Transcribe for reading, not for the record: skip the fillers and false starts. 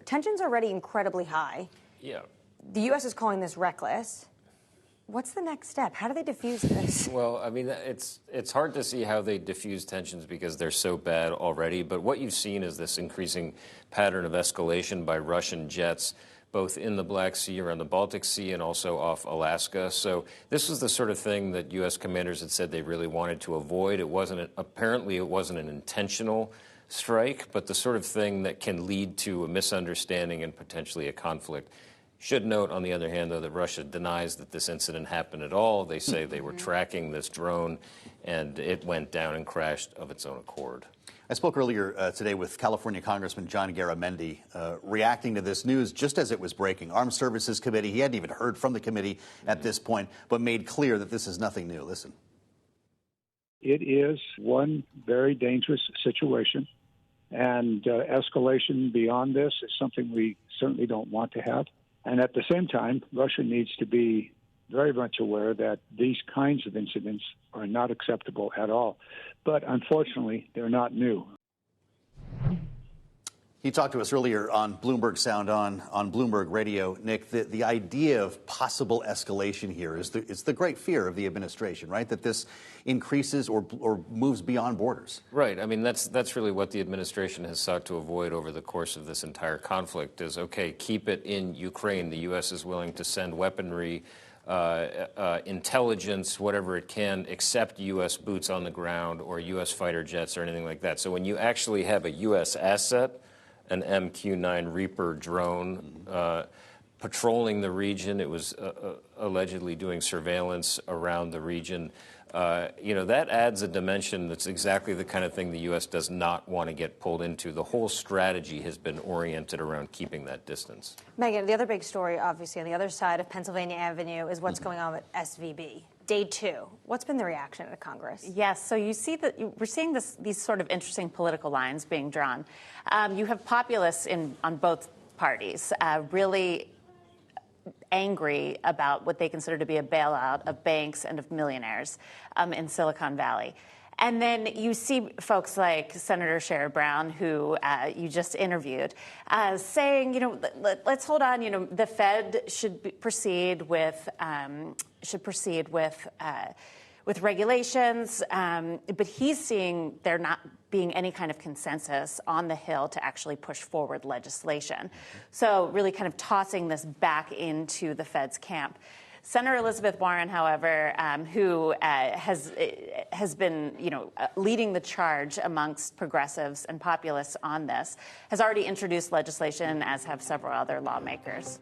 Tensions are already incredibly high. Yeah. The U.S. is calling this reckless. What's the next step? How do they diffuse this? Well, I mean, it's hard to see how they diffuse tensions because they're so bad already. But what you've seen is this increasing pattern of escalation by Russian jets, both in the Black Sea, around the Baltic Sea, and also off Alaska. So this was the sort of thing that U.S. commanders had said they really wanted to avoid. Apparently it wasn't an intentional strike, but the sort of thing that can lead to a misunderstanding and potentially a conflict. Should note, on the other hand, though, that Russia denies that this incident happened at all. They say they were tracking this drone, and it went down and crashed of its own accord. I spoke earlier today with California Congressman John Garamendi, reacting to this news just as it was breaking. Armed Services Committee, he hadn't even heard from the committee at this point, but made clear that this is nothing new. Listen. It is one very dangerous situation, and escalation beyond this is something we certainly don't want to have. And at the same time, Russia needs to be very much aware that these kinds of incidents are not acceptable at all. But unfortunately, they're not new. He talked to us earlier on Bloomberg Sound on Bloomberg Radio. Nick, the idea of possible escalation here is the great fear of the administration, right? That this increases or moves beyond borders. Right. I mean, that's really what the administration has sought to avoid over the course of this entire conflict is, okay, keep it in Ukraine. The U.S. is willing to send weaponry, intelligence, whatever it can, except U.S. boots on the ground or U.S. fighter jets or anything like that. So when you actually have a U.S. asset, an MQ-9 Reaper drone patrolling the region. It was allegedly doing surveillance around the region. That adds a dimension that's exactly the kind of thing the U.S. does not want to get pulled into. The whole strategy has been oriented around keeping that distance. Megyn, the other big story, obviously, on the other side of Pennsylvania Avenue is what's going on with SVB. Day 2. What's been the reaction of Congress? Yes, so you see that we're seeing these sort of interesting political lines being drawn. You have populists on both parties really angry about what they consider to be a bailout of banks and of millionaires in Silicon Valley. And then you see folks like Senator Sherrod Brown, who you just interviewed, saying, let's hold on. The Fed should proceed with regulations, but he's seeing there not being any kind of consensus on the Hill to actually push forward legislation. So really kind of tossing this back into the Fed's camp. Senator Elizabeth Warren, however, who has been, leading the charge amongst progressives and populists on this, has already introduced legislation, as have several other lawmakers.